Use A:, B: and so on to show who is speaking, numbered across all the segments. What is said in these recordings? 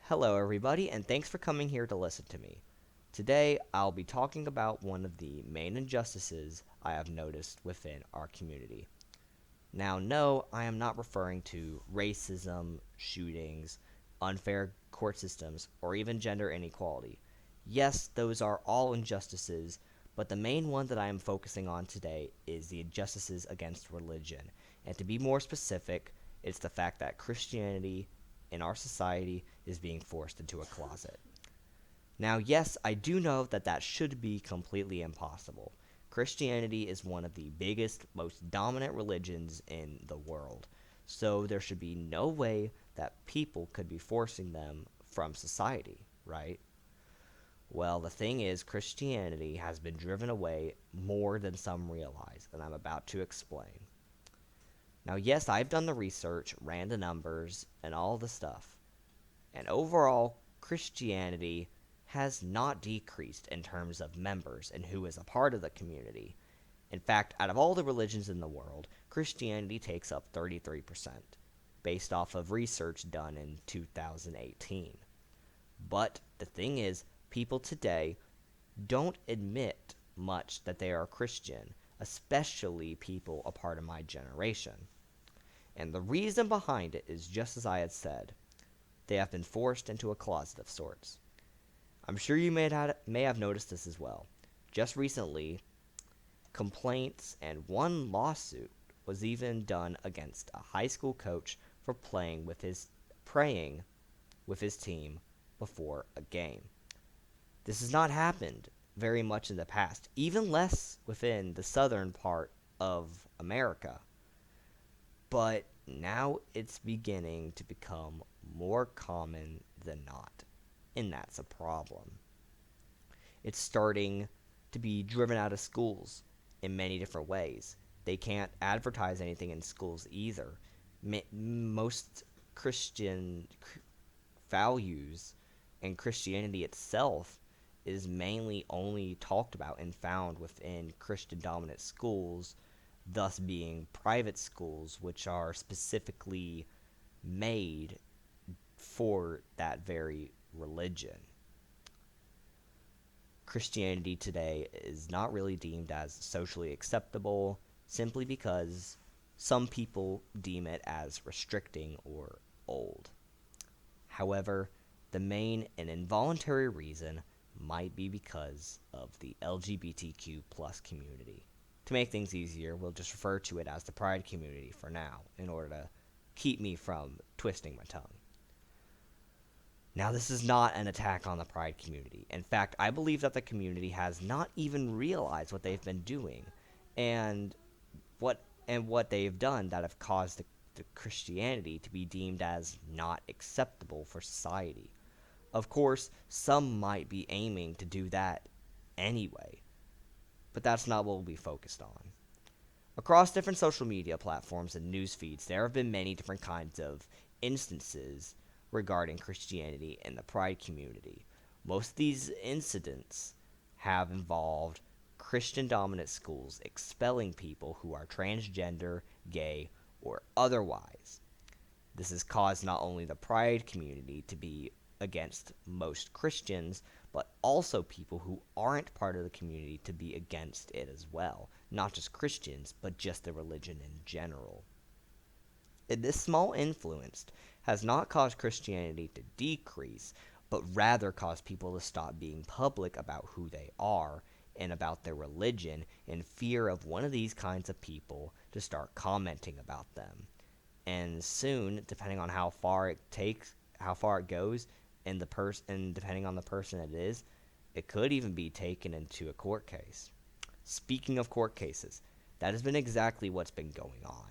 A: Hello, everybody, and thanks for coming here to listen to me. Today, I'll be talking about one of the main injustices I have noticed within our community. Now, no, I am not referring to racism, shootings, unfair court systems, or even gender inequality. Yes, those are all injustices, but the main one that I am focusing on today is the injustices against religion. And to be more specific, it's the fact that Christianity in our society is being forced into a closet. Now, yes, I do know that that should be completely impossible. Christianity is one of the biggest, most dominant religions in the world, so there should be no way that people could be forcing them from society, right? Well, the thing is, Christianity has been driven away more than some realize, and I'm about to explain. Now, yes, I've done the research, ran the numbers, and all the stuff, and overall, Christianity has not decreased in terms of members and who is a part of the community. In fact, out of all the religions in the world, Christianity takes up 33%, based off of research done in 2018. But the thing is, people today don't admit much that they are Christian, especially people a part of my generation. And the reason behind it is just as I had said. They have been forced into a closet of sorts. I'm sure you may have noticed this as well. Just recently, complaints and one lawsuit was even done against a high school coach for praying with his team before a game. This has not happened very much in the past, even less within the southern part of America. But now it's beginning to become more common than not, and that's a problem. It's starting to be driven out of schools in many different ways. They can't advertise anything in schools either. Most Christian values and Christianity itself is mainly only talked about and found within Christian dominant schools, thus being private schools, which are specifically made for that very religion. Christianity today is not really deemed as socially acceptable simply because some people deem it as restricting or old. However, the main and involuntary reason might be because of the LGBTQ plus community. To make things easier, we'll just refer to it as the Pride community for now in order to keep me from twisting my tongue. Now, this is not an attack on the Pride community. In fact, I believe that the community has not even realized what they've been doing and what they've done that have caused the Christianity to be deemed as not acceptable for society. Of course, some might be aiming to do that anyway, but that's not what we'll be focused on. Across different social media platforms and news feeds, there have been many different kinds of instances regarding Christianity and the Pride community. Most of these incidents have involved Christian dominant schools expelling people who are transgender, gay, or otherwise. This has caused not only the Pride community to be against most Christians, but also people who aren't part of the community to be against it as well. Not just Christians, but just the religion in general. This small influence has not caused Christianity to decrease, but rather caused people to stop being public about who they are and about their religion in fear of one of these kinds of people to start commenting about them. And soon, depending on how far it goes, and depending on the person it is, it could even be taken into a court case. Speaking of court cases, that has been exactly what's been going on.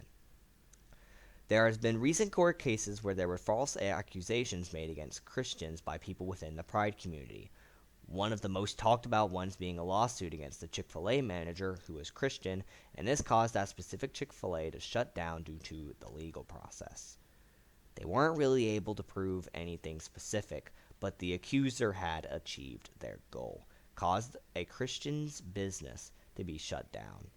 A: There has been recent court cases where there were false accusations made against Christians by people within the Pride community. One of the most talked about ones being a lawsuit against the Chick-fil-A manager who is Christian, and this caused that specific Chick-fil-A to shut down due to the legal process. They weren't really able to prove anything specific, but the accuser had achieved their goal, caused a Christian's business to be shut down.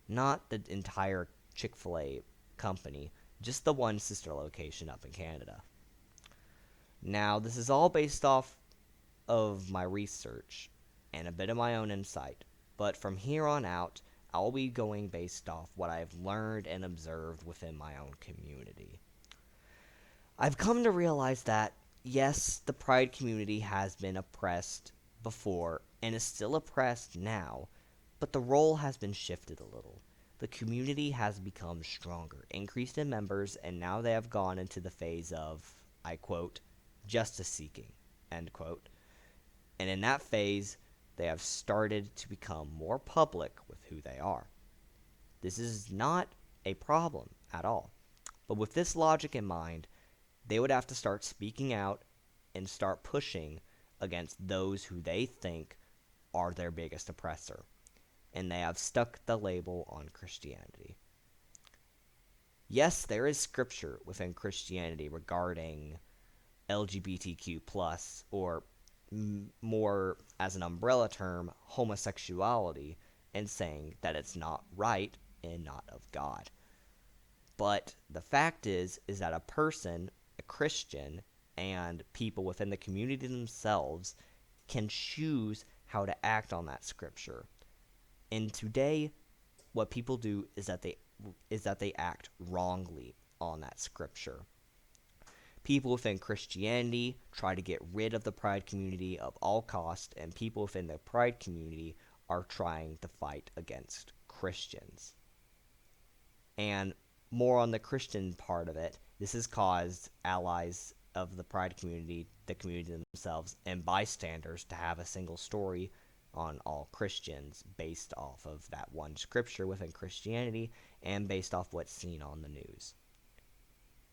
A: Not the entire Chick-fil-A company, just the one sister location up in Canada. Now, this is all based off of my research and a bit of my own insight, but from here on out, I'll be going based off what I've learned and observed within my own community. I've come to realize that, yes, the Pride community has been oppressed before and is still oppressed now, but the role has been shifted a little. The community has become stronger, increased in members, and now they have gone into the phase of, I quote, justice seeking, end quote. And in that phase, they have started to become more public with who they are. This is not a problem at all. But with this logic in mind, they would have to start speaking out and start pushing against those who they think are their biggest oppressor. And they have stuck the label on Christianity. Yes, there is scripture within Christianity regarding LGBTQ+, or more as an umbrella term, homosexuality, and saying that it's not right and not of God. But the fact is that a person, a Christian, and people within the community themselves can choose how to act on that scripture. And today, what people do is that they act wrongly on that scripture. People within Christianity try to get rid of the Pride community of all cost, and people within the Pride community are trying to fight against Christians. And more on the Christian part of it, this has caused allies of the Pride community, the community themselves, and bystanders to have a single story on all Christians based off of that one scripture within Christianity and based off what's seen on the news.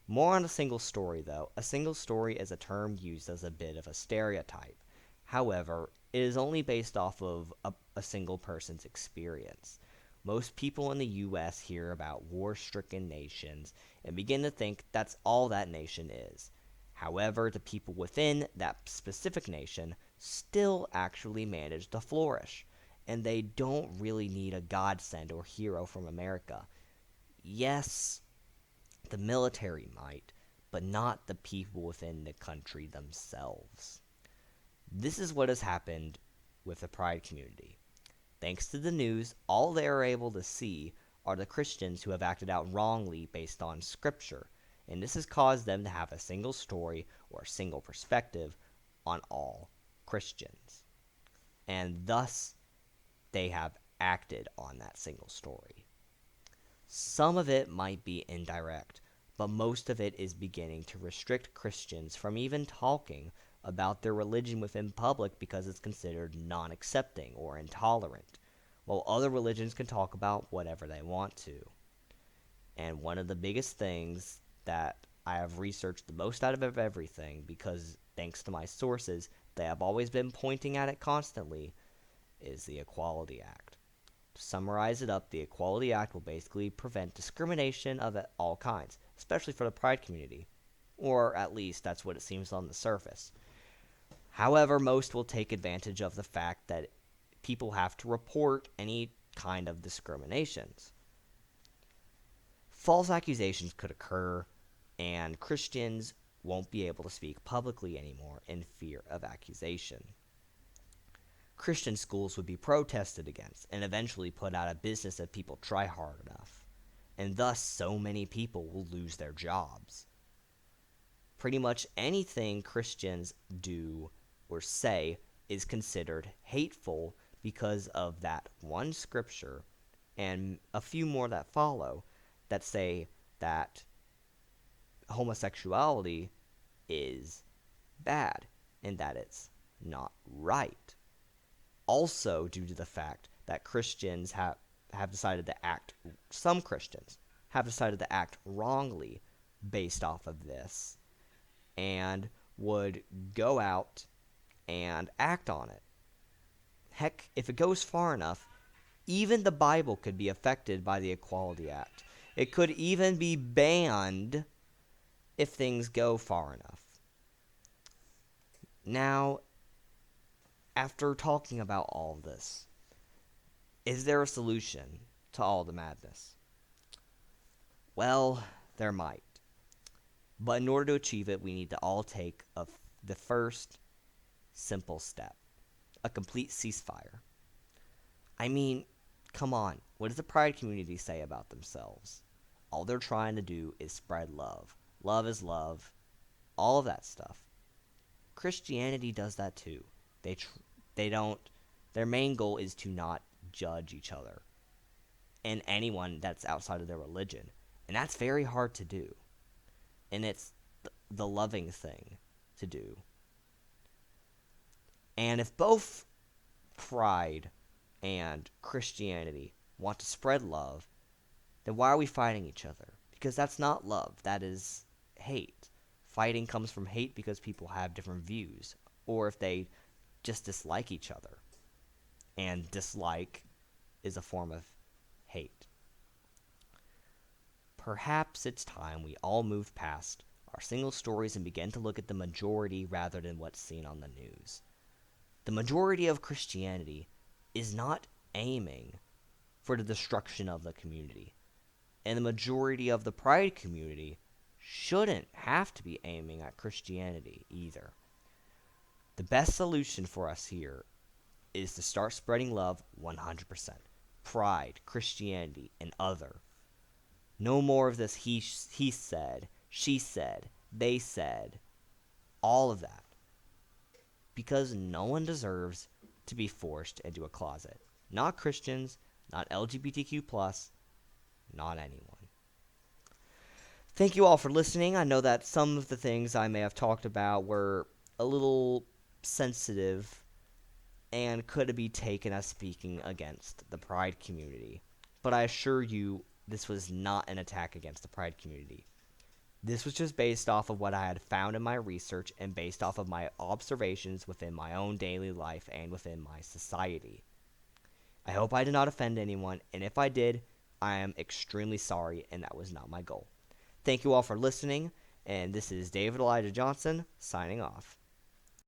A: More on a single story, though. A single story is a term used as a bit of a stereotype. However, it is only based off of a single person's experience. Most people in the U.S. hear about war-stricken nations and begin to think that's all that nation is. However, the people within that specific nation still actually manage to flourish, and they don't really need a godsend or hero from America. Yes, the military might, but not the people within the country themselves. This is what has happened with the Pride community. Thanks to the news, all they are able to see are the Christians who have acted out wrongly based on Scripture, and this has caused them to have a single story or a single perspective on all Christians. And thus, they have acted on that single story. Some of it might be indirect, but most of it is beginning to restrict Christians from even talking about their religion within public because it's considered non-accepting or intolerant, while other religions can talk about whatever they want to. And one of the biggest things that I have researched the most out of everything, because thanks to my sources, they have always been pointing at it constantly, is the Equality Act. To summarize it up, the Equality Act will basically prevent discrimination of all kinds, especially for the Pride community. Or at least that's what it seems on the surface. However, most will take advantage of the fact that people have to report any kind of discriminations. False accusations could occur, and Christians won't be able to speak publicly anymore in fear of accusation. Christian schools would be protested against and eventually put out of business if people try hard enough, and thus so many people will lose their jobs. Pretty much anything Christians do or say is considered hateful because of that one scripture and a few more that follow that say that homosexuality is bad and that it's not right. Also, due to the fact that Christians have decided to act, some Christians have decided to act wrongly based off of this and would go out and act on it. Heck, if it goes far enough, even the Bible could be affected by the Equality Act. It could even be banned if things go far enough. Now, after talking about all of this, is there a solution to all the madness? Well, there might. But in order to achieve it, we need to all take a the first simple step, a complete ceasefire. I mean, come on, what does the Pride community say about themselves? All they're trying to do is spread love. Love is love, all of that stuff. Christianity does that too. They tr- they don't. Their main goal is to not judge each other and anyone that's outside of their religion, and that's very hard to do. And it's the loving thing to do. And if both Pride and Christianity want to spread love, then why are we fighting each other? Because that's not love. That is hate. Fighting comes from hate because people have different views, or if they just dislike each other. And dislike is a form of hate. Perhaps it's time we all move past our single stories and begin to look at the majority rather than what's seen on the news. The majority of Christianity is not aiming for the destruction of the community. And the majority of the Pride community shouldn't have to be aiming at Christianity either. The best solution for us here is to start spreading love 100%. Pride, Christianity, and other. No more of this he said, she said, they said, all of that. Because no one deserves to be forced into a closet. Not Christians, not LGBTQ+, not anyone. Thank you all for listening. I know that some of the things I may have talked about were a little sensitive and could be taken as speaking against the Pride community. But I assure you, this was not an attack against the Pride community. This was just based off of what I had found in my research and based off of my observations within my own daily life and within my society. I hope I did not offend anyone, and if I did, I am extremely sorry, and that was not my goal. Thank you all for listening, and this is David Elijah Johnson, signing off.